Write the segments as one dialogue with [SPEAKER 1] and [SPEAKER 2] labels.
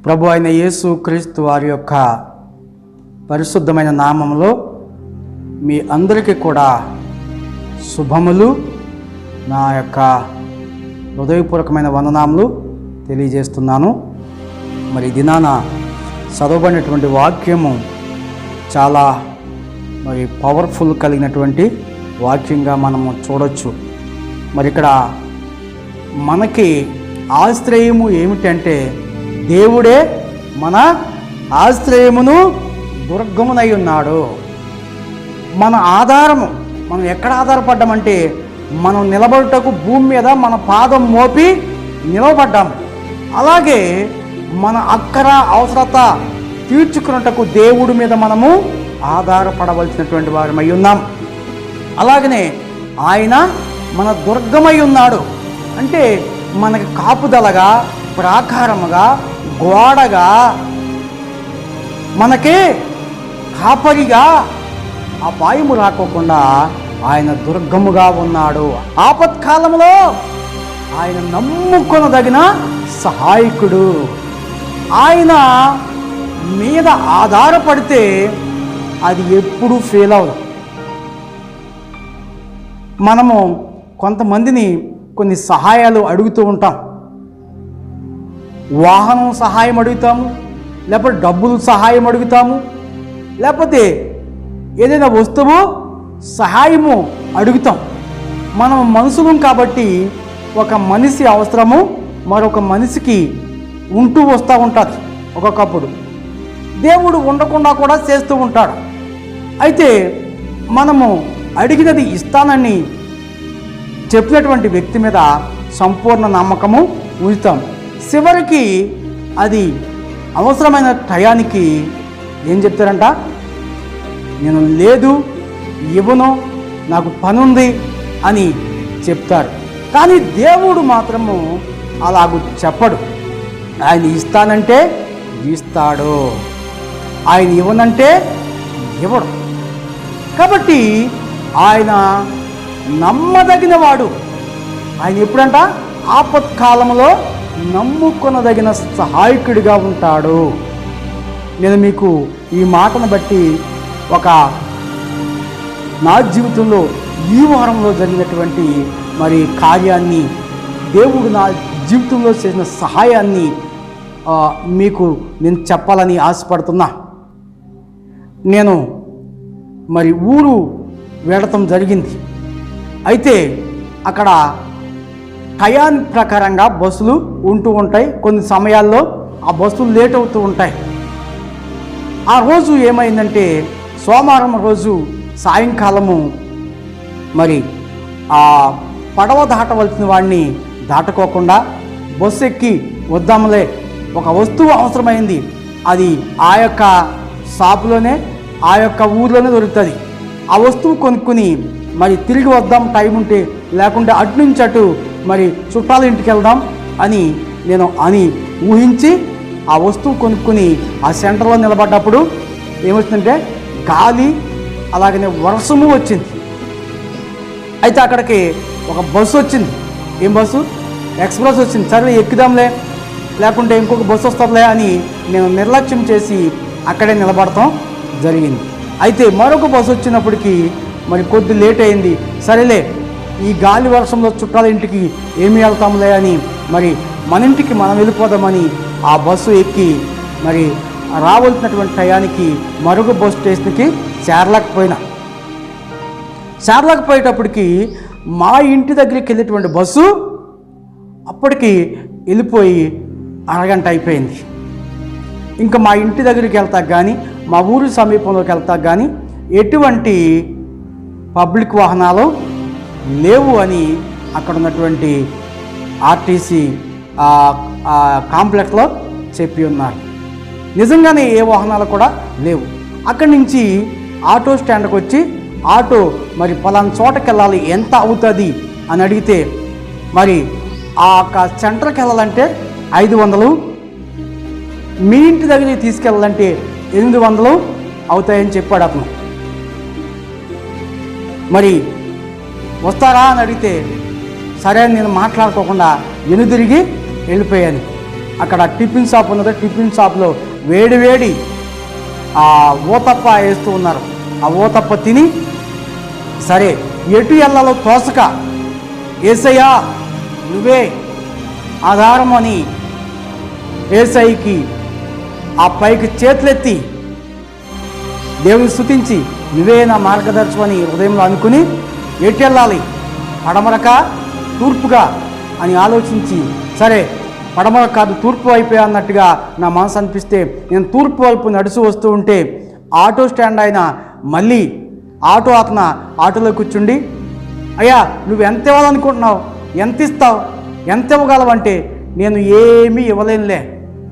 [SPEAKER 1] ప్రభు అయిన యేసు క్రీస్తు వారి యొక్క పరిశుద్ధమైన నామములో మీ అందరికీ కూడా శుభములు, నా యొక్క హృదయపూర్వకమైన వందనాములు తెలియజేస్తున్నాను. మరి దినాన చదవబడినటువంటి వాక్యము చాలా పవర్ఫుల్ కలిగినటువంటి వాక్యంగా మనము చూడొచ్చు. మరి ఇక్కడ మనకి ఆశ్రయము ఏమిటంటే, దేవుడే మన ఆశ్రయమును దుర్గమునై ఉన్నాడు. మన ఆధారము, మనం ఎక్కడ ఆధారపడ్డామంటే, మనం నిలబడుటకు భూమి మీద మన పాదం మోపి నిలబడ్డాము. అలాగే మన అక్కర అవసరత తీర్చుకున్నటకు దేవుడి మీద మనము ఆధారపడవలసినటువంటి వారమై ఉన్నాం. అలాగనే ఆయన మన దుర్గమై ఉన్నాడు. అంటే మనకి కాపుదలగా, ప్రాకారముగా, గోడగా, మనకి కాపరిగా అపాయము రాకోకుండా ఆయన దుర్గముగా ఉన్నాడు. ఆపత్కాలంలో ఆయన నమ్ముకొనదగిన సహాయకుడు. ఆయన మీద ఆధారపడితే అది ఎప్పుడూ ఫెయిల్ అవ్వదు. మనము కొంతమందిని కొన్ని సహాయాలు అడుగుతూ ఉంటాం. వాహనం సహాయం అడుగుతాము, లేకపోతే డబ్బులు సహాయం అడుగుతాము, లేకపోతే ఏదైనా వస్తువు సహాయము అడుగుతాం. మనం మనుషులం కాబట్టి ఒక మనిషి అవసరము మరొక మనిషికి ఉంటూ వస్తూ ఉంటుంది. ఒక్కొక్కప్పుడు దేవుడు ఉండకుండా కూడా చేస్తూ ఉంటాడు. అయితే మనము అడిగినది ఇస్తానని చెప్పినటువంటి వ్యక్తి మీద సంపూర్ణ నమ్మకము ఉంచుతాం. చివరికి అది అవసరమైన టయానికి ఏం చెప్తారంట, నేను లేదు, ఇవ్వను, నాకు పని ఉంది అని చెప్తారు. కానీ దేవుడు మాత్రము అలాగూ చెప్పడు. ఆయన ఇస్తానంటే ఇస్తాడు, ఆయన ఇవ్వనంటే ఇవ్వడు. కాబట్టి ఆయన నమ్మదగిన వాడు. ఆయన ఎప్పుడంట, ఆపత్కాలంలో నమ్ముకొనదగిన సహాయకుడిగా ఉంటాడు. నేను మీకు ఈ మాటను బట్టి నా జీవితంలో ఈ వారంలో జరిగినటువంటి కార్యాన్ని, దేవుడు నా జీవితంలో చేసిన సహాయాన్ని మీకు నేను చెప్పాలని ఆశపడుతున్నా. నేను ఊరు వెళ్ళటం జరిగింది. అయితే అక్కడ టయాన్ ప్రకారంగా బస్సులు ఉంటూ ఉంటాయి. కొన్ని సమయాల్లో ఆ బస్సులు లేట్ అవుతూ ఉంటాయి. ఆ రోజు ఏమైందంటే, సోమవారం రోజు సాయంకాలము ఆ పడవ దాటవలసిన వాడిని దాటుకోకుండా బస్సు ఎక్కి వద్దాములే, ఒక వస్తువు అవసరమైంది, అది ఆ యొక్క షాపులోనే, ఆ యొక్క ఊర్లోనే దొరుకుతుంది. ఆ వస్తువు కొనుక్కుని తిరిగి వద్దాం టైం ఉంటే, లేకుంటే అటు నుంచి అటు చుట్టాల ఇంటికి వెళ్దాం అని నేను ఊహించి ఆ వస్తువు కొనుక్కుని ఆ సెంటర్లో నిలబడ్డప్పుడు ఏమొచ్చిందంటే, గాలి అలాగనే వర్షము వచ్చింది. అయితే అక్కడికి ఒక బస్సు వచ్చింది. ఏం బస్సు? ఎక్స్ప్రెస్ వచ్చింది. సరే ఎక్కుదాంలే, లేకుంటే ఇంకొక బస్సు వస్తుందిలే అని నేను నిర్లక్ష్యం చేసి అక్కడే నిలబడతాం జరిగింది. అయితే మరొక బస్సు వచ్చినప్పటికీ కొద్ది లేట్ అయింది. సరేలే, ఈ గాలి వర్షంలో చుట్టాల ఇంటికి ఏమి వెళ్తాంలే అని మన ఇంటికి మనం వెళ్ళిపోదామని ఆ బస్సు ఎక్కి రావాల్సినటువంటి టయానికి మరొక బస్సు స్టేషన్కి చేరలేకపోయేటప్పటికి మా ఇంటి దగ్గరికి వెళ్ళేటువంటి బస్సు అప్పటికి వెళ్ళిపోయి అరగంట అయిపోయింది. ఇంకా మా ఇంటి దగ్గరికి వెళ్తాక కానీ, మా ఊరి సమీపంలోకి వెళ్తాక కానీ ఎటువంటి పబ్లిక్ వాహనాలు లేవు అని అక్కడ ఉన్నటువంటి ఆర్టీసీ కాంప్లెక్స్లో చెప్పి ఉన్నారు. నిజంగానే ఏ వాహనాలు కూడా లేవు. అక్కడి నుంచి ఆటో స్టాండ్కి వచ్చి ఆటో పలానా చోటకి వెళ్ళాలి, ఎంత అవుతుంది అని అడిగితే ఆ సెంటర్కి వెళ్ళాలంటే 500, మీ ఇంటి దగ్గరికి తీసుకెళ్ళాలంటే 800 అవుతాయని చెప్పాడు అతను. వస్తారా అని అడిగితే సరే అని నేను మాట్లాడుకోకుండా వెనుదిరిగి వెళ్ళిపోయాను. అక్కడ టిఫిన్ షాప్ ఉన్నది. టిఫిన్ షాప్లో వేడి వేడి ఆ ఊతప్ప వేస్తూ ఉన్నారు. ఆ ఊతప్ప తిని సరే ఎటు వెళ్ళాలో తోసక, యేసయ్యా నువ్వే ఆధారం అని యేసయ్యకి ఆ పైకి చేతులెత్తి దేవుని స్తుతించి నువ్వే నా మార్గదర్శకమని హృదయంలో అనుకుని ఎటు వెళ్ళాలి, పడమరక తూర్పుగా అని ఆలోచించి సరే పడమర కాదు తూర్పు వైపే అన్నట్టుగా నా మనసు అనిపిస్తే నేను తూర్పు వైపు నడుచు వస్తూ ఉంటే ఆటో స్టాండ్ ఆయన మళ్ళీ ఆటోలో కూర్చుండి, అయ్యా నువ్వు ఎంత ఇవ్వాలనుకుంటున్నావు, ఎంత ఇస్తావు, ఎంత ఇవ్వగలవంటే నేను ఏమీ ఇవ్వలేనులే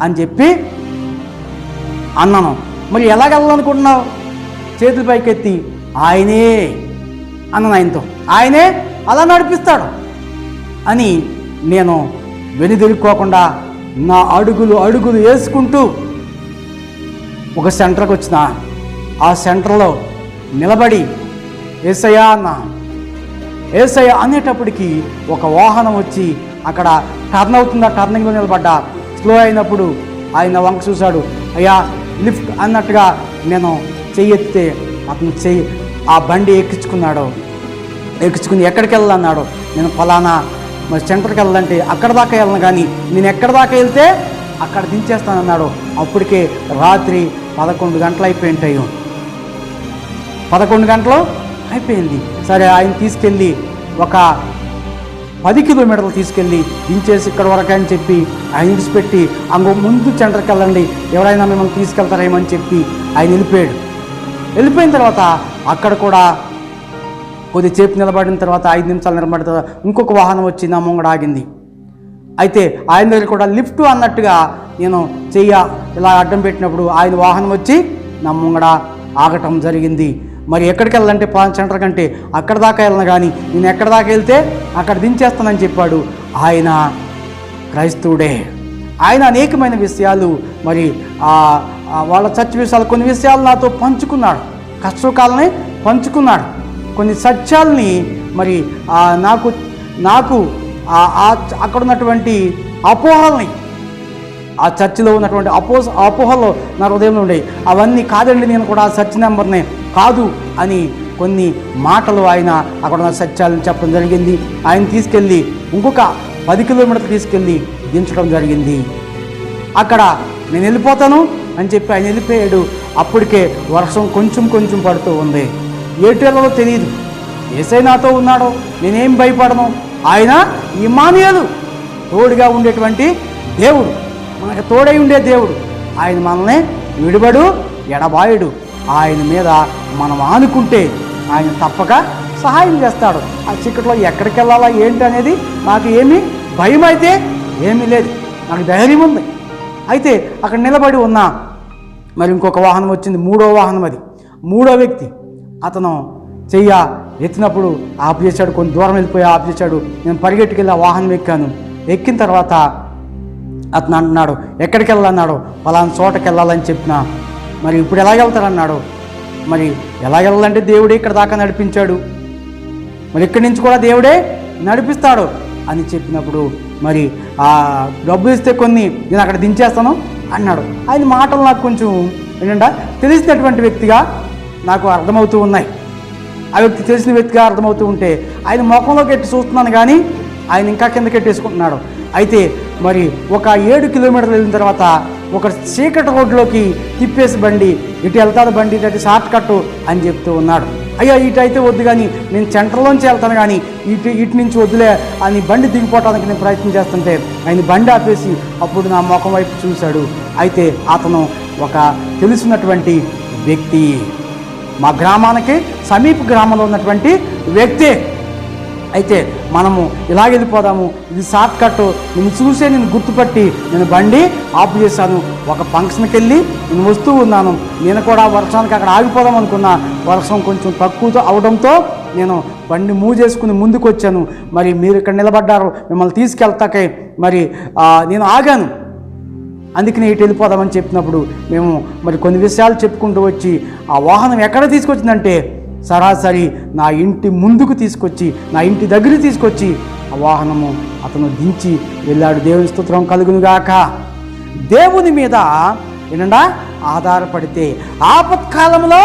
[SPEAKER 1] అని చెప్పి అన్నాను. మరి ఎలాగెళ్ళాలనుకుంటున్నావు? చేతుల పైకెత్తి ఆయనే అన్నాను. ఆయనే అలా నడిపిస్తాడు అని నేను వెనుదిరుక్కోకుండా నా అడుగులు వేసుకుంటూ ఒక సెంటర్కి వచ్చిన. ఆ సెంటర్లో నిలబడి యేసయ్యా అన్నా. యేసయ్య అనేటప్పటికీ ఒక వాహనం వచ్చి అక్కడ టర్న్ అవుతుందా, టర్నింగ్లో నిలబడ్డా. స్లో అయినప్పుడు ఆయన వంక చూశాడు. అయ్యా లిఫ్ట్ అన్నట్టుగా నేను చెయ్యెత్తితే అతను ఆ బండి ఎక్కించుకుని ఎక్కడికి వెళ్ళాలన్నాడు. నేను ఫలానా మరి సెంటర్కి వెళ్ళాలంటే అక్కడ దాకా వెళ్ళను, కానీ నేను ఎక్కడ దాకా వెళ్తే అక్కడ దించేస్తానన్నాడు. అప్పటికే రాత్రి 11 గంటలు అయిపోయింటాయి. 11 గంటలు అయిపోయింది. సరే ఆయన తీసుకెళ్ళి ఒక 10 కిలోమీటర్లు తీసుకెళ్ళి దించేసి ఇక్కడ వరకు అని చెప్పి ఆయన విడిచిపెట్టి ముందు సెంటర్కి వెళ్ళండి, ఎవరైనా మిమ్మల్ని తీసుకెళ్తారేమని చెప్పి ఆయన వెళ్ళిపోయిన తర్వాత అక్కడ కూడా కొద్దిసేపు నిలబడిన తర్వాత 5 నిమిషాలు నిలబడిన తర్వాత ఇంకొక వాహనం వచ్చి నా ముంగడ ఆగింది. అయితే ఆయన దగ్గర కూడా లిఫ్ట్ అన్నట్టుగా నేను ఇలా అడ్డం పెట్టినప్పుడు ఆయన వాహనం వచ్చి నా ముంగడ ఆగటం జరిగింది. మరి ఎక్కడికి వెళ్ళాలంటే సెంటర్ కంటే అక్కడ దాకా వెళ్ళను, కానీ నేను ఎక్కడ దాకా వెళ్తే అక్కడ దించేస్తానని చెప్పాడు. ఆయన క్రైస్తవుడే. ఆయన అనేకమైన విషయాలు మరి వాళ్ళ చర్చ విషయాలు కొన్ని విషయాలు నాతో పంచుకున్నాడు. కష్టకాలని పంచుకున్నాడు. కొన్ని సత్యాల్ని మరి నాకు అక్కడ ఉన్నటువంటి అపోహల్ని, ఆ చర్చిలో ఉన్నటువంటి అపోహలు నా హృదయంలో ఉండేవి. అవన్నీ కాదండి, నేను కూడా ఆ చర్చ్ నెంబర్నే కాదు అని కొన్ని మాటలు ఆయన అక్కడ ఉన్న సత్యాలను చెప్పడం జరిగింది. ఆయన తీసుకెళ్ళి ఇంకొక 10 కిలోమీటర్లు తీసుకెళ్ళి దించడం జరిగింది. అక్కడ నేను వెళ్ళిపోతాను అని చెప్పి ఆయన వెళ్ళిపోయాడు. అప్పటికే వర్షం కొంచెం పడుతూ ఉంది. ఏటేళ్ళలో తెలియదు. యేసయ్య నాతో ఉన్నాడో, నేనేం భయపడను. ఆయన ఇమ్మానుయేలు, తోడుగా ఉండేటువంటి దేవుడు, మనకు తోడై ఉండే దేవుడు. ఆయన మనల్ని విడిబడు ఎడబాయుడు. ఆయన మీద మనం ఆనుకుంటే ఆయన తప్పక సహాయం చేస్తాడు. ఆ చీకట్లో ఎక్కడికి వెళ్ళాలా ఏంటి అనేది నాకు ఏమీ భయం అయితే ఏమీ లేదు, నాకు ధైర్యం ఉంది. అయితే అక్కడ నిలబడి ఉన్నా. మరి ఇంకొక వాహనం వచ్చింది, 3వ వాహనం. అది 3వ వ్యక్తి. అతను ఎత్తినప్పుడు ఆఫ్ చేశాడు. కొంచెం దూరం వెళ్ళిపోయి ఆఫ్ చేశాడు. నేను పరిగెట్టుకెళ్ళి ఆ వాహనం ఎక్కాను. ఎక్కిన తర్వాత అతను అంటున్నాడు, ఎక్కడికి వెళ్ళాలన్నాడు. ఫలానా చోటకి వెళ్ళాలని చెప్పిన. మరి ఇప్పుడు ఎలాగెళ్తాడన్నాడు. మరి ఎలాగెళ్ళాలంటే దేవుడే ఇక్కడ దాకా నడిపించాడు, మరి ఇక్కడి నుంచి కూడా దేవుడే నడిపిస్తాడు అని చెప్పినప్పుడు మరి ఆ డబ్బులు ఇస్తే కొన్ని నేను అక్కడ దించేస్తాను అన్నాడు. ఆయన మాటలు నాకు కొంచెం ఏంటంటే తెలిసినటువంటి వ్యక్తిగా నాకు అర్థమవుతూ ఉన్నాయి. ఆ వ్యక్తి తెలిసిన వ్యక్తిగా అర్థమవుతూ ఉంటే ఆయన ముఖంలోకి ఎట్టి చూస్తున్నాను, కానీ ఆయన ఇంకా కిందకెట్టేసుకుంటున్నాడు. అయితే మరి ఒక 7 కిలోమీటర్లు వెళ్ళిన తర్వాత ఒక చీకటి రోడ్లోకి తిప్పేసి బండి, ఇటు వెళ్తాడు బండి, ఇటు షార్ట్ కట్టు అని చెప్తూ ఉన్నాడు. అయ్యా ఇటు అయితే వద్దు, కానీ నేను సెంటర్లోంచి వెళ్తాను, కానీ ఇటు నుంచి వద్దులే అని బండి దిగిపోవడానికి నేను ప్రయత్నం చేస్తుంటే ఆయన బండి ఆపేసి అప్పుడు నా ముఖం వైపు చూశాడు. అయితే అతను ఒక తెలిసినటువంటి వ్యక్తి, మా గ్రామానికి సమీప గ్రామంలో ఉన్నటువంటి వ్యక్తి. అయితే మనము ఇలా వెళ్ళిపోదాము, ఇది షార్ట్ కట్, నేను చూసే నేను గుర్తుపట్టి నేను బండి ఆఫ్ చేశాను. ఒక ఫంక్షన్కి వెళ్ళి నేను వస్తూ ఉన్నాను. నేను కూడా వర్షానికి అక్కడ ఆగిపోదాం అనుకున్నా. వర్షం కొంచెం తక్కువ అవడంతో నేను బండి మూవ్ చేసుకుని ముందుకు వచ్చాను. మరి మీరు ఇక్కడ నిలబడ్డారు, మిమ్మల్ని తీసుకెళ్తాకే మరి నేను ఆగాను. అందుకని ఇటు వెళ్ళిపోదామని చెప్పినప్పుడు మేము మరి కొన్ని విషయాలు చెప్పుకుంటూ వచ్చి ఆ వాహనం ఎక్కడ తీసుకొచ్చిందంటే సరాసరి నా ఇంటి ముందుకు తీసుకొచ్చి, నా ఇంటి దగ్గరికి తీసుకొచ్చి ఆ వాహనము అతను దించి వెళ్ళాడు. దేవుని స్తోత్రం కలుగునుగాక. దేవుని మీద ఏంటంటే ఆధారపడితే ఆపత్కాలంలో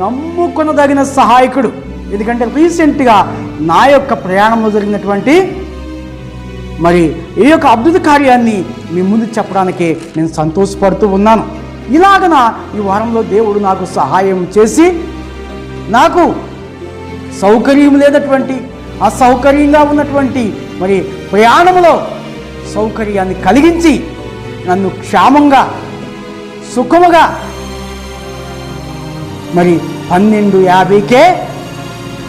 [SPEAKER 1] నమ్ముకొనదగిన సహాయకుడు. ఎందుకంటే రీసెంట్గా నా యొక్క ప్రయాణంలో జరిగినటువంటి మరి ఈ యొక్క అద్భుత కార్యాన్ని మీ ముందు చెప్పడానికి నేను సంతోషపడుతూ ఉన్నాను. ఇలాగన ఈ వారంలో దేవుడు నాకు సహాయం చేసి నాకు సౌకర్యం లేనటువంటి అసౌకర్యంగా ఉన్నటువంటి మరి ప్రయాణంలో సౌకర్యాన్ని కలిగించి నన్ను క్షేమంగా సుఖముగా మరి 12:50కే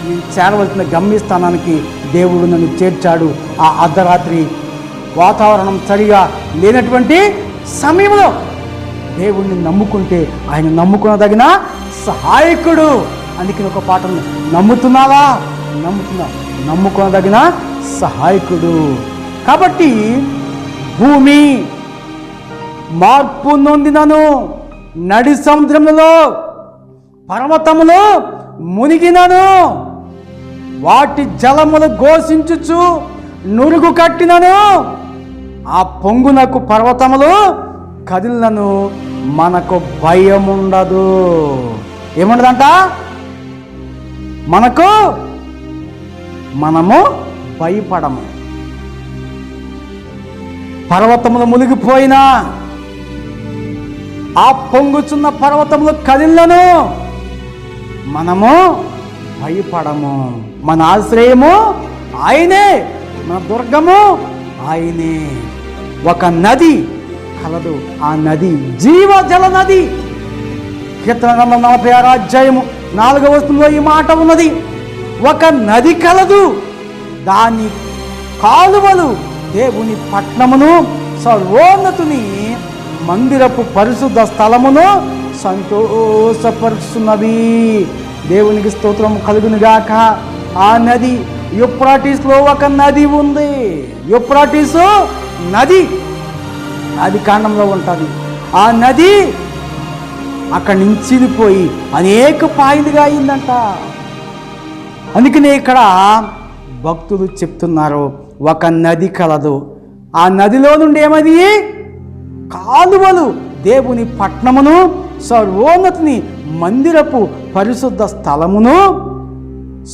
[SPEAKER 1] నేను చేరవలసిన గమ్యస్థానానికి దేవుడు నన్ను చేర్చాడు. ఆ అర్ధరాత్రి వాతావరణం సరిగా లేనటువంటి సమయంలో దేవుణ్ణి నమ్ముకుంటే ఆయన నమ్ముకునదగిన సహాయకుడు. అందుకని ఒక పాటను నమ్ముతున్నావా? నమ్ముకునదగిన సహాయకుడు. కాబట్టి భూమి మార్పు నొందినను, నడి సముద్రములో పర్వతములు మునిగినను, వాటి జలములు ఘోషించుచు నురుగు కట్టినను, ఆ పొంగునకు పర్వతములు కదిలినను, మనకు భయముండదు. ఏముండదంట? మనము భయపడము. పర్వతములు మునిగిపోయినా, ఆ పొంగుచున్న పర్వతములు కదిలినను, మనము భయపడము. మన ఆశ్రయము ఆయనే, మన దుర్గము ఆయనే. ఒక నది కలదు, ఆ నది జీవజల నది. కీర్తన గ్రంథం 46 అధ్యాయము 4వ వచనంలో ఈ మాట ఉన్నది. ఒక నది కలదు, దాని కాలువలు దేవుని పట్టణమును, సర్వోన్నతుని మందిరపు పరిశుద్ధ స్థలమును సంతోషపరుస్తున్నవి. దేవునికి స్తోత్రం కలుగునుగాక. ఆ నది యూఫ్రటీస్లో ఒక నది ఉంది. యూఫ్రటీస్ నది ఆది కాండంలో ఉంటుంది. ఆ నది అక్కడి నుంచి పోయి అనేక పాయలుగా అయిందంట. అందుకనే ఇక్కడ భక్తులు చెప్తున్నారు, ఒక నది కలదు, ఆ నదిలో నుండి ఏమది? కాలువలు దేవుని పట్టణమును, సర్వోన్నతిని మందిరపు పరిశుద్ధ స్థలమును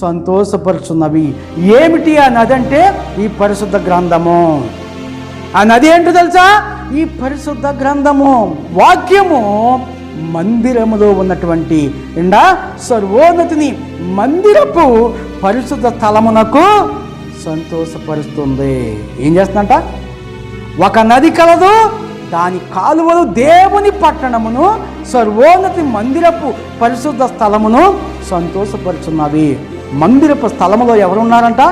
[SPEAKER 1] సంతోషపరుచున్నవి. ఏమిటి ఆ నది అంటే? ఈ పరిశుద్ధ గ్రంథము. ఆ నది ఏంటో తెలుసా? ఈ పరిశుద్ధ గ్రంథము, వాక్యము మందిరములో ఉన్నటువంటి సర్వోన్నతిని మందిరపు పరిశుద్ధ స్థలమునకు సంతోషపరుస్తుంది. ఏం చేస్తుందంట? ఒక నది కలదు, దాని కాలువలు దేవుని పట్టణమును, సర్వోన్నతి మందిరపు పరిశుద్ధ స్థలమును సంతోషపరుచున్నవి. మందిరపు స్థలములో ఎవరున్నారంట?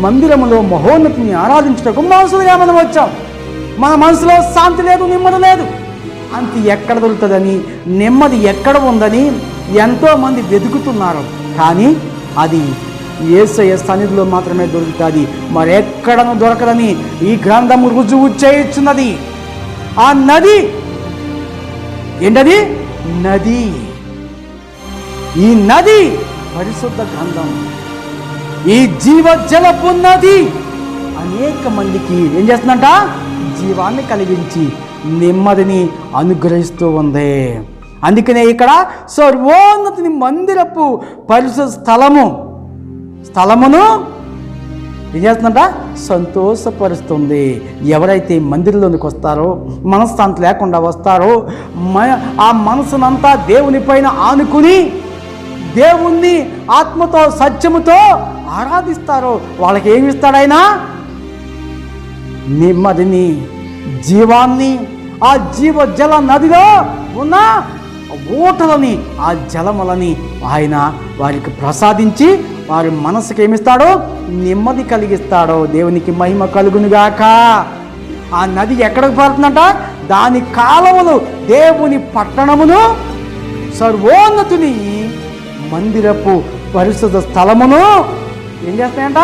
[SPEAKER 1] మందిరములో మహోన్నతిని ఆరాధించుటకు మనసులుగా మనం వచ్చాం. మన మనసులో శాంతి లేదు, నెమ్మది లేదు. శాంతి ఎక్కడ దొరుకుతుందని, నెమ్మది ఎక్కడ ఉందని ఎంతోమంది వెతుకుతున్నారు. కానీ అది యేసయ్య సన్నిధిలో మాత్రమే దొరుకుతుంది, మరెక్కడను దొరకదని ఈ గ్రంథము రుజువు చేయుచున్నది. ఆ నది ఏంటది? నది. ఈ నది పరిశుద్ధ గ్రంథం. ఈ జీవజలపు నది అనేక మందికి ఏం చేస్తుందంట? జీవాన్ని కలిగించి నెమ్మదిని అనుగ్రహిస్తూ ఉంది. అందుకనే ఇక్కడ సర్వోన్నతిని మందిరపు పరిశుద్ధ స్థలమును ఏం చేస్తుందంట? సంతోషపరుస్తుంది. ఎవరైతే మందిరంలోనికి వస్తారో, మనశ్శాంతి లేకుండా వస్తారో, ఆ మనసునంతా దేవుని పైన ఆనుకుని దేవుణ్ణి ఆత్మతో సత్యముతో ఆరాధిస్తారో వాళ్ళకి ఏమి ఇస్తాడైనా? నెమ్మదిని, జీవాన్ని. ఆ జీవజల నదిలో ఉన్న ఊటలని, ఆ జలములని ఆయన వారికి ప్రసాదించి వారి మనసుకి ఏమిస్తాడో? నెమ్మది కలిగిస్తాడో. దేవునికి మహిమ కలుగునుగాక. ఆ నది ఎక్కడికి పారుతుందంట? దాని కాలువలు దేవుని పట్టణమును, సర్వోన్నతుని మందిరపు పరిశుద్ధ స్థలమును ఏం చేస్తాయంట?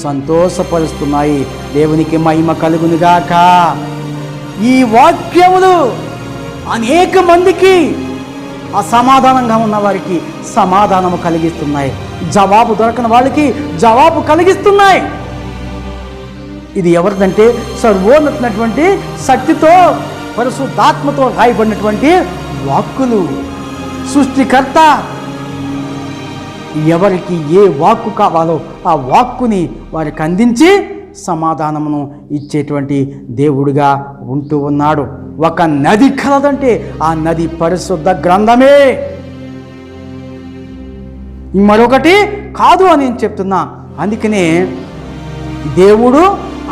[SPEAKER 1] సంతోషపరుస్తున్నాయి. దేవునికి మహిమ కలుగునుగాక. ఈ వాక్యములు అనేక మందికి అసమాధానంగా ఉన్న వారికి సమాధానము కలిగిస్తున్నాయి. జవాబు దొరకని వాళ్ళకి జవాబు కలిగిస్తున్నాయి. ఇది ఎవరిదంటే సర్వోన్నతమైనటువంటి శక్తితో పరిశుద్ధాత్మతో రాయబడినటువంటి వాక్కులు. సృష్టికర్త ఎవరికి ఏ వాక్కు కావాలో ఆ వాక్కుని వారికి అందించి సమాధానమును ఇచ్చేటువంటి దేవుడిగా ఉంటూ ఉన్నాడు. ఒక నది కలదంటే ఆ నది పరిశుద్ధ గ్రంథమే, మరొకటి కాదు అని నేను చెప్తున్నా. అందుకనే దేవుడు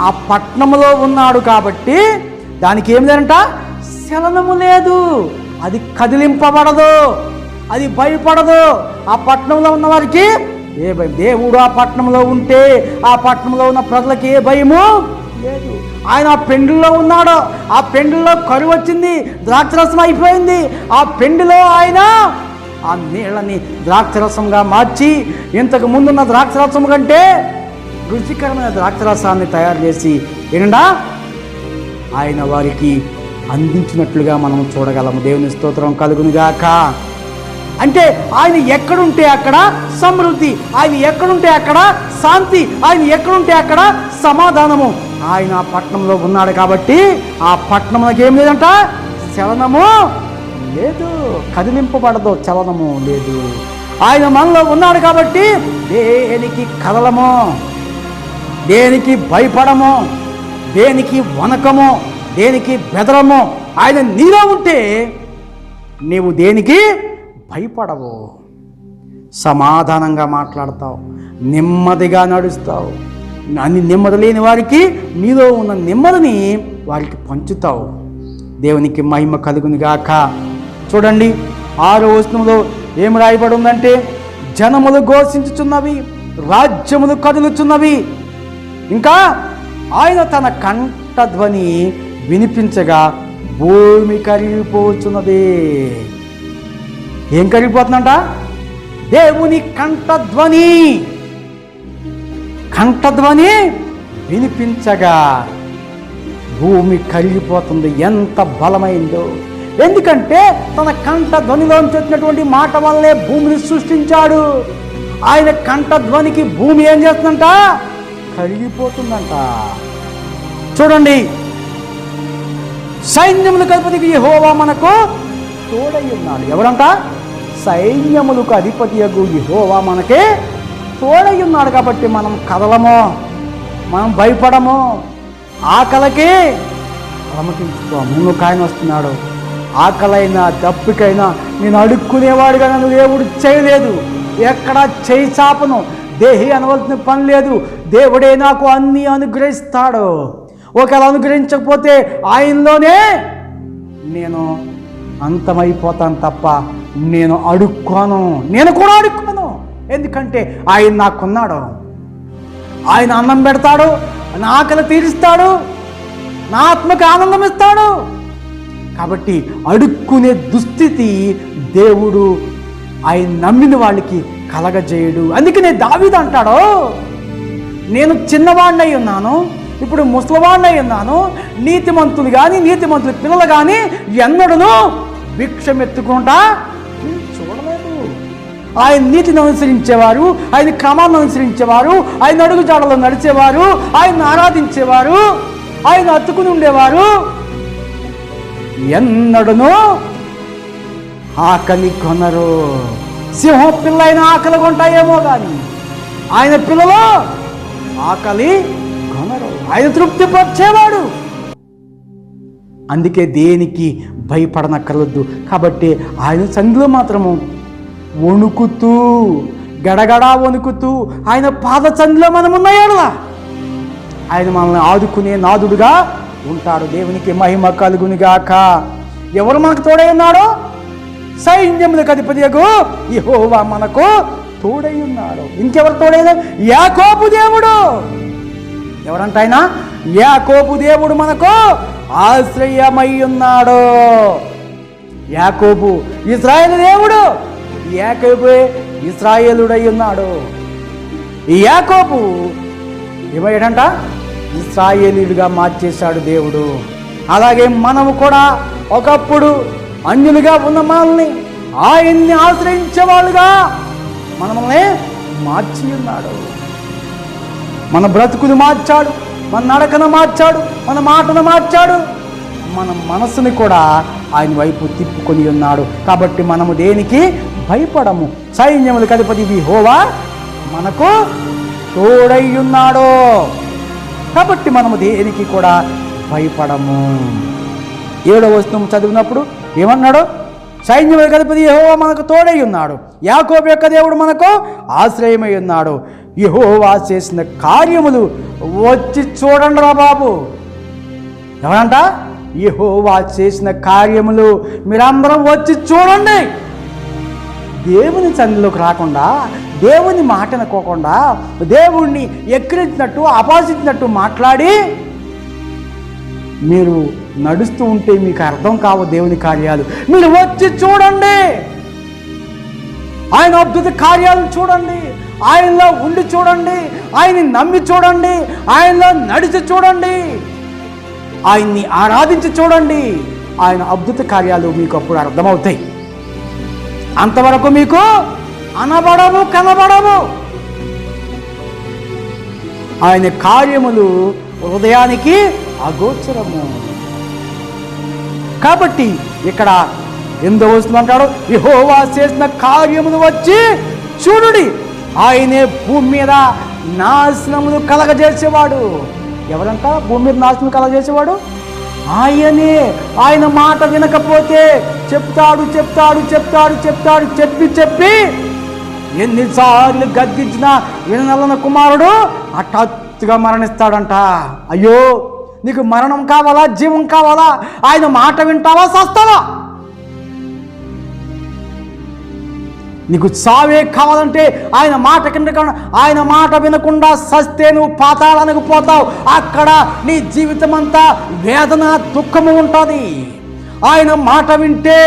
[SPEAKER 1] ఆ పట్టణంలో ఉన్నాడు కాబట్టి దానికి ఏం లేదంట, చలనము లేదు, అది కదిలింపబడదు, అది భయపడదు. ఆ పట్టణంలో ఉన్న వారికి ఏ భయం. దేవుడు ఆ పట్టణంలో ఉంటే ఆ పట్టణంలో ఉన్న ప్రజలకి ఏ భయము లేదు. ఆయన ఆ పెండుల్లో ఉన్నాడు. ఆ పెండుల్లో కరువు వచ్చింది, ద్రాక్షరసం అయిపోయింది. ఆ పెండులో ఆయన ఆ నీళ్ళని ద్రాక్షరసంగా మార్చి ఇంతకు ముందున్న ద్రాక్షరసం కంటే రుచికరమైన ద్రాక్షరసాన్ని తయారు చేసి ఏంటా ఆయన వారికి అందించినట్లుగా మనం చూడగలము. దేవుని స్తోత్రం కలుగునుగాక. అంటే ఆయన ఎక్కడుంటే అక్కడ సమృద్ధి, ఆయన ఎక్కడుంటే అక్కడ శాంతి, ఆయన ఎక్కడుంటే అక్కడ సమాధానము. ఆయన ఆ పట్టణంలో ఉన్నాడు కాబట్టి ఆ పట్టణంలోకి ఏం లేదంట, చలనము లేదు, కదిలింపబడదు, చలనము లేదు. ఆయన మనలో ఉన్నాడు కాబట్టి దేనికి కదలము, దేనికి భయపడము, దేనికి వనకము, దేనికి బెదరము. ఆయన నీలో ఉంటే నీవు దేనికి భయపడవు, సమాధానంగా మాట్లాడతావు, నెమ్మదిగా నడుస్తావు. అన్ని నెమ్మది లేని వారికి నీలో ఉన్న నెమ్మదిని వారికి పంచుతావు. దేవునికి మహిమ కలుగునుగాక. చూడండి 6వ వచనంలో ఏం రాయబడి ఉందంటే, జనములు ఘోషించుచున్నవి, రాజ్యములు కదులుచున్నవి. ఇంకా ఆయన తన కంఠధ్వని వినిపించగా భూమి కరిగిపోతున్నది. ఏం కరిగిపోతుందంట? దేవుని కంఠధ్వని. కంఠధ్వని వినిపించగా భూమి కరిగిపోతుంది. ఎంత బలమైందో! ఎందుకంటే తన కంఠధ్వనిలోంచి వచ్చినటువంటి మాట వల్లే భూమిని సృష్టించాడు. ఆయన కంఠధ్వనికి భూమి ఏం చేస్తుందంట? కరిగిపోతుందంట. చూడండి, సైన్యములకు అధిపతి యెహోవా మనకు తోడై ఉన్నాడు. ఎవరంట? సైన్యములకు అధిపతియగు యెహోవా మనకే తోడై ఉన్నాడు. కాబట్టి మనం కదలము, మనం భయపడము, ఆకలికి అలమటించుకోము. నువ్వు ఆయన వస్తున్నాడు. ఆకలైనా దప్పికైనా నేను అడుక్కునేవాడుగా నన్ను దేవుడు చేయలేదు. ఎక్కడ చేయి చాపను, దేహి అనవలసిన పని లేదు. దేవుడే నాకు అన్నీ అనుగ్రహిస్తాడు. ఒకవేళ అనుగ్రహించకపోతే ఆయనలోనే నేను అంతమైపోతాను తప్ప నేను అడుక్కోను. నేను కూడా అడుక్కోను. ఎందుకంటే ఆయన నాకున్నాడు. ఆయన అన్నం పెడతాడు, నా ఆకలి తీరుస్తాడు, నా ఆత్మకి ఆనందం ఇస్తాడు. కాబట్టి అడుక్కునే దుస్థితి దేవుడు ఆయన నమ్మిన వాళ్ళకి కలగజేయడు. అందుకనే దావీదు అంటాడు, నేను చిన్నవాడినై ఉన్నాను, ఇప్పుడు ముసలివాడినై ఉన్నాను. నీతిమంతులు కానీ నీతిమంతుల పిల్లలు కానీ ఎన్నడూ భిక్షమెత్తుకుంటా చూడలేదు. ఆయన నీతిని అనుసరించేవారు, ఆయన క్రమాన్ని అనుసరించేవారు, ఆయన అడుగుజాడలో నడిచేవారు, ఆయన ఆరాధించేవారు, ఆయన అత్తుకుని ఉండేవారు. ఎన్నడూ ఆకలి కొనరు. సింహం పిల్ల అయిన ఆకలి కొంటాయేమో కానీ ఆయన పిల్లలు ఆకలి కొనరు. ఆయన తృప్తి పరిచేవాడు. అందుకే దేనికి భయపడనక్కర్వద్దు. కాబట్టి ఆయన సంధిలో మాత్రము వణుకుతూ, గడగడా వణుకుతూ ఆయన పాద సంధిలో మనం ఉన్నాయాడులా ఆయన మనల్ని ఆదుకునే నాదుడుగా ఉంటాడు. దేవునికి మహిమ కలుగునిగాక. ఎవరు మనకు తోడై ఉన్నాడో? సైన్యములకు అధిపతియగు యెహోవా మనకు తోడై ఉన్నాడు. ఇంకెవరు తోడైనా? యాకోబు దేవుడు. ఎవరంట ఆయన? యాకోబు దేవుడు మనకు ఆశ్రయమై ఉన్నాడు. యాకోబు ఇశ్రాయేలు దేవుడు, యాకోబు ఇశ్రాయేలుడై ఉన్నాడు. ఈ యాకోబు ఏమయ్యాడంట? ఇశ్రాయేలీయుడిగా మార్చేశాడు దేవుడు. అలాగే మనము కూడా ఒకప్పుడు అన్యులుగా ఉన్న మనల్ని ఆయన్ని ఆశ్రయించే వాళ్ళుగా మనల్ని మార్చి ఉన్నాడు. మన బ్రతుకుని మార్చాడు, మన నడకను మార్చాడు, మన మాటను మార్చాడు, మన మనసుని కూడా ఆయన వైపు తిప్పుకొని ఉన్నాడు. కాబట్టి మనము దేనికి భయపడము. సైన్యములకు అధిపతి యెహోవా మనకు తోడై ఉన్నాడు. కాబట్టి మనము దేనికి కూడా భయపడము. 7వ వచనం చదివినప్పుడు ఏమన్నాడు? సైన్యములకు అధిపతి యెహోవా మనకు తోడై ఉన్నాడు, యాకోబు యొక్క దేవుడు మనకు ఆశ్రయమై ఉన్నాడు. యెహోవా చేసిన కార్యములు వచ్చి చూడండి రా బాబు. ఎవరంట? యెహోవా చేసిన కార్యములు మీరందరం వచ్చి చూడండి. దేవుని సన్నిధిలోకి రాకుండా, దేవుని మాట అనుకోకుండా, దేవుణ్ణి ఎక్కిరించినట్టు అపహసించినట్టు మాట్లాడి మీరు నడుస్తూ ఉంటే మీకు అర్థం కావు దేవుని కార్యాలు. మీరు వచ్చి చూడండి, ఆయన అద్భుత కార్యాలను చూడండి, ఆయనలో ఉండి చూడండి, ఆయన్ని నమ్మి చూడండి, ఆయనలో నడిచి చూడండి, ఆయన్ని ఆరాధించి చూడండి. ఆయన అద్భుత కార్యాలు మీకు అప్పుడు అర్థమవుతాయి. అంతవరకు మీకు అనబడము, కనబడము. ఆయన కార్యములు హృదయానికి అగోచరము. కాబట్టి ఇక్కడ 8వ వచనం అంటాడు, యెహోవా చేసిన కార్యములు వచ్చి చూడుడి. ఆయనే భూమి మీద నాశనములు కలగజేసేవాడు. ఎవరంట భూమి మీద నాశనం కలగజేసేవాడు? ఆయనే. ఆయన మాట వినకపోతే చెప్తాడు చెప్తాడు చెప్తాడు చెప్తాడు చెప్పి చెప్పి ఎన్నిసార్లు గద్దించిన విననలన కుమారుడు హఠాత్తుగా మరణిస్తాడంట. అయ్యో, నీకు మరణం కావాలా, జీవం కావాలా? ఆయన మాట వింటావా, సస్తావా? నీకు చావే కావాలంటే ఆయన మాట కింద, ఆయన మాట వినకుండా సస్తే నువ్వు పాతాళానికి పోతావు. అక్కడ నీ జీవితం అంతా వేదన, దుఃఖము ఉంటుంది. ఆయన మాట వింటే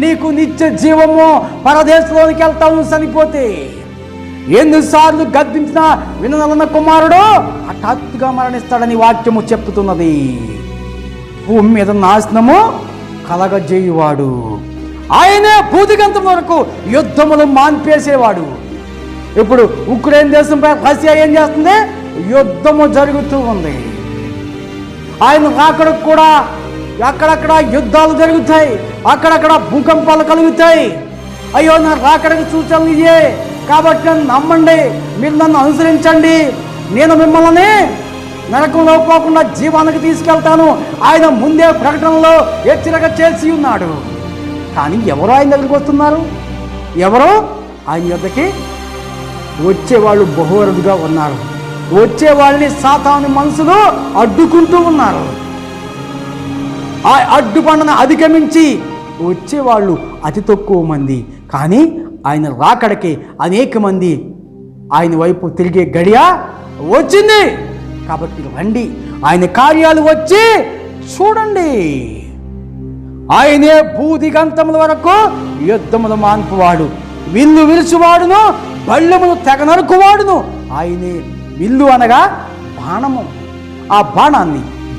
[SPEAKER 1] నీకు నిత్య జీవము, పరదేశంలోనికి వెళ్తావు చనిపోతే. ఎన్నిసార్లు గద్దించిన విననలన్న కుమారుడు హఠాత్తుగా మరణిస్తాడని వాక్యము చెప్పుతున్నది. భూమి మీద నాశనము కలగజేయువాడు ఆయనే. భూదిగంతం వరకు యుద్ధములు మాన్పేసేవాడు. ఇప్పుడు ఉక్రెయిన్ దేశంపై రష్యా ఏం చేస్తుంది? యుద్ధము జరుగుతూ ఉంది. ఆయన రాకడకు కూడా అక్కడక్కడ యుద్ధాలు జరుగుతాయి, అక్కడక్కడ భూకంపాలు కలుగుతాయి. అయ్యో, నా రాకడకు సూచనలు ఇయ్యే, కాబట్టి నన్ను నమ్మండి, మీరు నన్ను అనుసరించండి, నేను మిమ్మల్ని నరకంలో పోకుండా జీవానికి తీసుకెళ్తాను. ఆయన ముందే ప్రకటనలో హెచ్చరిక చేసి ఉన్నాడు. కానీ ఎవరు ఆయన దగ్గరికి వస్తున్నారు? ఎవరు ఆయన యొద్దకి వచ్చేవాళ్ళు బహువరుడుగా ఉన్నారు. వచ్చేవాళ్ళని సాతాను మనసులో అడ్డుకుంటూ ఉన్నారు. ఆ అడ్డుపండను అధిగమించి వచ్చేవాళ్ళు అతి తక్కువ మంది. కానీ ఆయన రాకడకి అనేక మంది ఆయన వైపు తిరిగే గడియ వచ్చింది. కాబట్టి రండి, ఆయన కార్యాలు వచ్చి చూడండి. ఆయనే భూదిగంతముల వరకు యుద్ధములు మాన్పువాడు, విల్లు విరుచువాడును, బళ్ళెములు తెగ నరుకువాడును. ఆయనే విల్లు అనగా బాణము. ఆ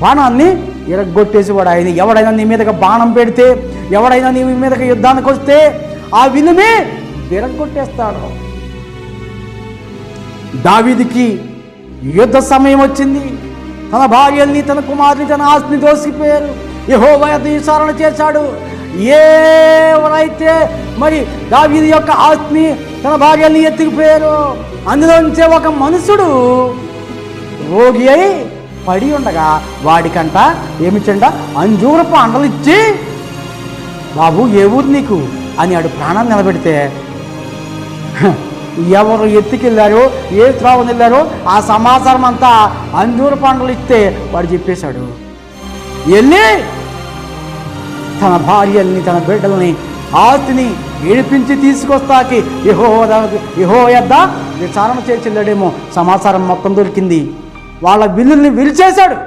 [SPEAKER 1] బాణాన్ని ఇరగొట్టేసేవాడు ఆయన. ఎవడైనా నీ మీదకి బాణం పెడితే, ఎవడైనా నీ మీదకి యుద్ధానికి వస్తే ఆ విల్లుని విరగొట్టేస్తాడు. దావీదుకి యుద్ధ సమయం వచ్చింది. తన భార్యల్ని, తన కుమారుని, తన ఆస్తిని దోసిపోయారు. యెహోవా విచారణ చేశాడు. ఎవరైతే మరి దావీదు యొక్క ఆస్తిని, తన భార్యల్ని ఎత్తుకుపోయారు, అందులోంచే ఒక మనుషుడు రోగి అయి పడి ఉండగా వాడికంట ఏమిచ్చంట? అంజూరపు అండలు ఇచ్చి, బాబు ఏ ఊరు నీకు అని ఆడు ప్రాణాన్ని నిలబెడితే, ఎవరు ఎత్తుకెళ్ళారో, ఏ త్రోవని వెళ్ళారో ఆ సమాచారం అంతా అంజూర పండ్లు ఇస్తే వాడు చెప్పేశాడు. వెళ్ళి తన భార్యల్ని, తన బిడ్డల్ని, ఆస్తిని ఏడిపించి తీసుకొస్తాకి యెహోవా విచారణ చేసి వెళ్ళాడేమో. సమాచారం మొత్తం దొరికింది. వాళ్ళ విల్లుల్ని విరిచేశాడు.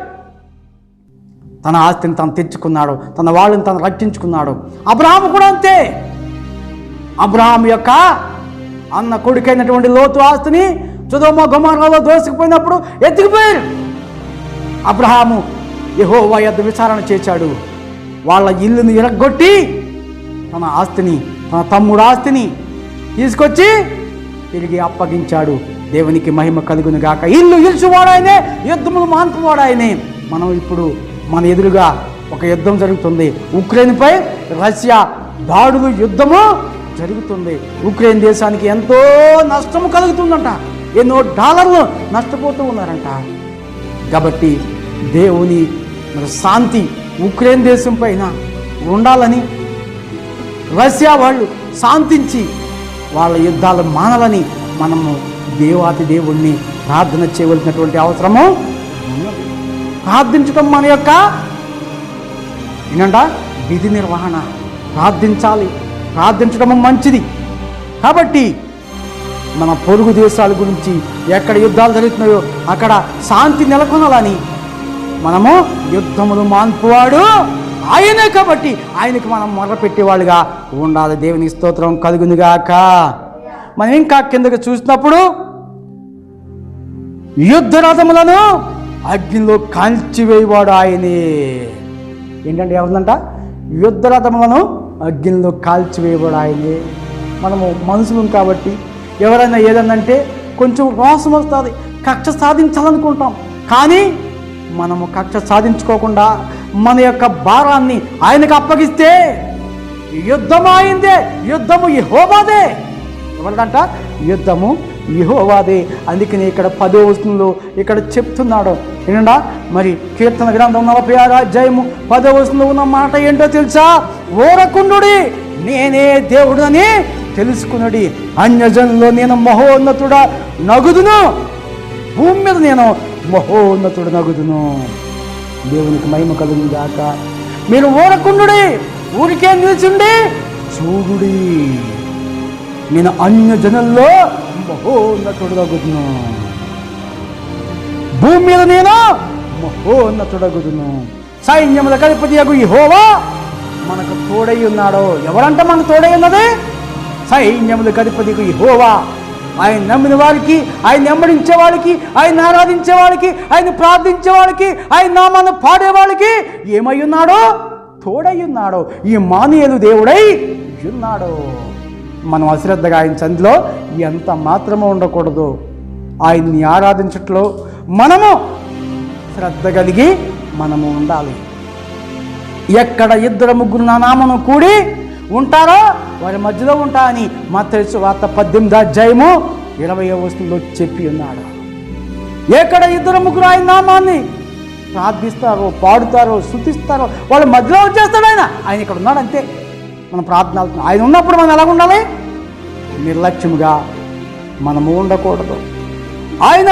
[SPEAKER 1] తన ఆస్తిని తను తెచ్చుకున్నాడు, తన వాళ్ళని తను రక్షించుకున్నాడు. అబ్రహాము కూడా అంతే. అబ్రహాం యొక్క అన్న కొడుకైనటువంటి లోతు ఆస్తిని సొదొమ గొమొర్రాలో దోసుకుపోయినప్పుడు ఎత్తుకుపోయారు. అబ్రహాము యెహోవా యొద్ద విచారణ చేశాడు. వాళ్ళ ఇల్లుని ఇరగొట్టి తన ఆస్తిని, తన తమ్ముడు ఆస్తిని తీసుకొచ్చి తిరిగి అప్పగించాడు. దేవునికి మహిమ కలుగును గాక. ఇల్లు ఇల్చువాడు ఆయనే, యుద్ధములు మాన్పువాడు ఆయనే. మనం ఇప్పుడు మన ఎదురుగా ఒక యుద్ధం జరుగుతుంది. ఉక్రెయిన్పై రష్యా దాడులు, యుద్ధము జరుగుతుంది. ఉక్రెయిన్ దేశానికి ఎంతో నష్టము కలుగుతుందంట. ఎన్నో డాలర్లు నష్టపోతూ ఉన్నారంట. కాబట్టి దేవుని శాంతి ఉక్రెయిన్ దేశం పైన ఉండాలని, రష్యా వాళ్ళు శాంతించి వాళ్ళ యుద్ధాలు మానాలని మనము దేవాతి దేవుణ్ణి ప్రార్థన చేయవలసినటువంటి అవసరము ఉన్నది. ప్రార్థించడం మన యొక్క ఏంటంట విధి నిర్వహణ. ప్రార్థించాలి, ప్రార్థించడము మంచిది. కాబట్టి మన పొరుగు దేశాల గురించి ఎక్కడ యుద్ధాలు జరుగుతున్నాయో అక్కడ శాంతి నెలకొనాలని మనము యుద్ధములు మాన్పువాడు ఆయనే. కాబట్టి ఆయనకు మనం మొర్రపెట్టేవాళ్ళుగా ఉండాలి. దేవుని స్తోత్రం కలుగునుగాక. మనం ఇంకా కిందకి చూసినప్పుడు యుద్ధ రథములను అగ్నిలో కాల్చివేయవాడు ఆయనే. ఏంటంటే ఏముందంట? యుద్ధ రథములను అగ్నిలో కాల్చివేయవాడు ఆయనే. మనము మనుషులం కాబట్టి ఎవరైనా ఏదన్నంటే కొంచెం రోషం వస్తుంది, కక్ష సాధించాలనుకుంటాం. కానీ మనము కక్ష సాధించుకోకుండా మన యొక్క భారాన్ని ఆయనకు అప్పగిస్తే యుద్ధము అయిందే. యుద్ధము యెహోవాదే. ఎవరిదంట? యుద్ధము యెహోవాదే. అందుకని ఇక్కడ 10వ వచనంలో ఇక్కడ చెప్తున్నాడు. ఏంటంట? మరి కీర్తన గ్రంథం 46వ అధ్యాయము 10వ వచనంలో ఉన్న మాట ఏంటో తెలుసా? ఓరకుండుడి, నేనే దేవుడని తెలుసుకున్నది. అన్యజనుల్లో నేను మహోన్నతుడా నగుదును, భూమి మీద నేను మహోన్నతుడు నగుదును. దేవునికి మహిమ కలుగును గాక. మీరు ఓరకుండుడి, ఊరికే నిల్చుండి చూడుడి, నేను అన్యజనుల్లో మహోన్నతుడు నగుదును, భూమి మీద నేను మహోన్నతుడగుదును. సైన్యముల అధిపతియగు యెహోవా మనకు తోడై ఉన్నాడు. ఎవరంట మనకు తోడై ఉన్నది? సైన్యములకు అధిపతియగు యెహోవా. ఆయన నమ్మిన వారికి, ఆయన వెంబడించే వాళ్ళకి, ఆయన ఆరాధించే వాళ్ళకి, ఆయన ప్రార్థించే వాళ్ళకి, ఆయన నామాన్ని పాడే వాళ్ళకి ఏమై ఉన్నాడో? తోడై ఉన్నాడు. ఈ మానీయులు దేవుడై ఉన్నాడు. మనం అశ్రద్ధగా ఆయన సంధిలో ఎంత మాత్రమూ ఉండకూడదు. ఆయన్ని ఆరాధించట్లో మనము శ్రద్ధ కలిగి మనము ఉండాలి. ఎక్కడ 2-3 నా నామను కూడి ఉంటారో వారి మధ్యలో ఉంటా అని మత్తయి సువార్త 18వ అధ్యాయము 20వ వచనంలో చెప్పి ఉన్నాడు. ఎక్కడ 2-3 ఆయన నామాన్ని ప్రార్థిస్తారో, పాడుతారో, స్తుతిస్తారో వాళ్ళ మధ్యలో వచ్చేస్తాడు ఆయన. ఆయన ఇక్కడ ఉన్నాడు అంతే. మనం ప్రార్థన ఆయన ఉన్నప్పుడు మనం ఎలా ఉండాలి? నిర్లక్ష్యముగా మనము ఉండకూడదు. ఆయన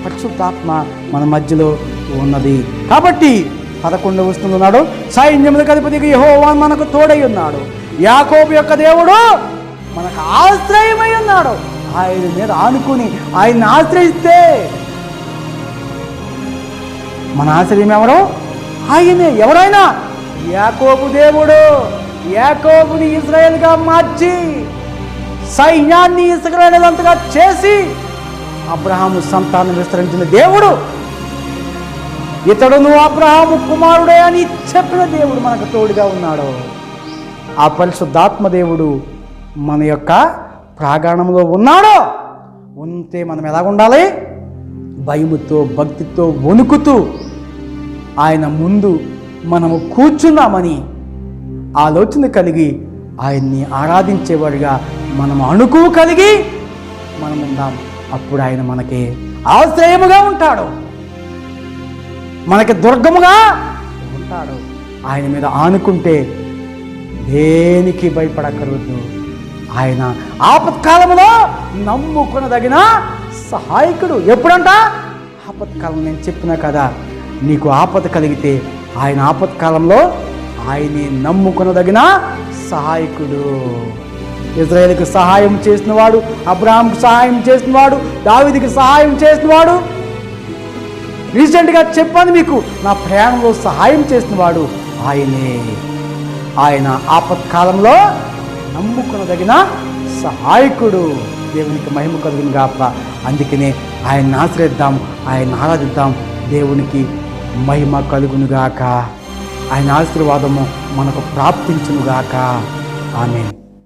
[SPEAKER 1] పరిశుద్ధాత్మ మన మధ్యలో ఉన్నది. కాబట్టి 11వ వచనంలో ఉన్నాడు, సైన్యములకు అధిపతికి యెహోవా మనకు తోడై ఉన్నాడు, యాకోబు యొక్క దేవుడు మనకు ఆశ్రయమై ఉన్నాడు. ఆయన మీద ఆనుకుని ఆయన్ని ఆశ్రయిస్తే మన ఆశ్రయం ఎవరు? ఆయనే. ఎవరైనా యాకోబు దేవుడు యాకోబుని ఇశ్రాయేలుగా మార్చి సైన్యాన్ని ఇశ్రాయేలంతగా చేసి అబ్రహాము సంతానం విస్తరించిన దేవుడు, ఇతడును అబ్రహాము కుమారుడే అని చెప్పిన దేవుడు మనకు తోడుగా ఉన్నాడు. ఆ పరిశుద్ధాత్మ దేవుడు మన యొక్క ప్రాంగణంలో ఉన్నాడు. ఉంటే మనం ఎలా ఉండాలి? భయముతో, భక్తితో, వణుకుతూ ఆయన ముందు మనము కూర్చున్నామని ఆలోచన కలిగి ఆయన్ని ఆరాధించేవాడిగా మనం అణుకు కలిగి మనం ఉందాం. అప్పుడు ఆయన మనకి ఆశ్రయముగా ఉంటాడు, మనకి దుర్గముగా ఉంటాడు. ఆయన మీద ఆనుకుంటే దేనికి భయపడక్కర్వద్దు. ఆయన ఆపత్కాలంలో నమ్ముకొనదగిన సహాయకుడు. ఎప్పుడంట? ఆపత్కాలం. నేను చెప్పినా కదా, నీకు ఆపద కలిగితే ఆయన ఆపత్కాలంలో ఆయనే నమ్ముకొనదగిన సహాయకుడు. ఇజ్రాయేలుకు సహాయం చేసినవాడు, అబ్రహాంకు సహాయం చేసినవాడు, దావీదుకి సహాయం చేసినవాడు. రీసెంట్గా చెప్పాను మీకు, నా ప్రయాణంలో సహాయం చేసినవాడు ఆయనే. ఆయన ఆపత్కాలంలో నమ్ముకొనదగిన సహాయకుడు. దేవునికి మహిమ కలుగును గాక. అందుకనే ఆయన్ని ఆశ్రయిద్దాం, ఆయన ఆరాధిద్దాం. దేవునికి మహిమ కలుగునుగాక. ఆయన ఆశీర్వాదము మనకు ప్రాప్తించునుగాక. ఆమేన్.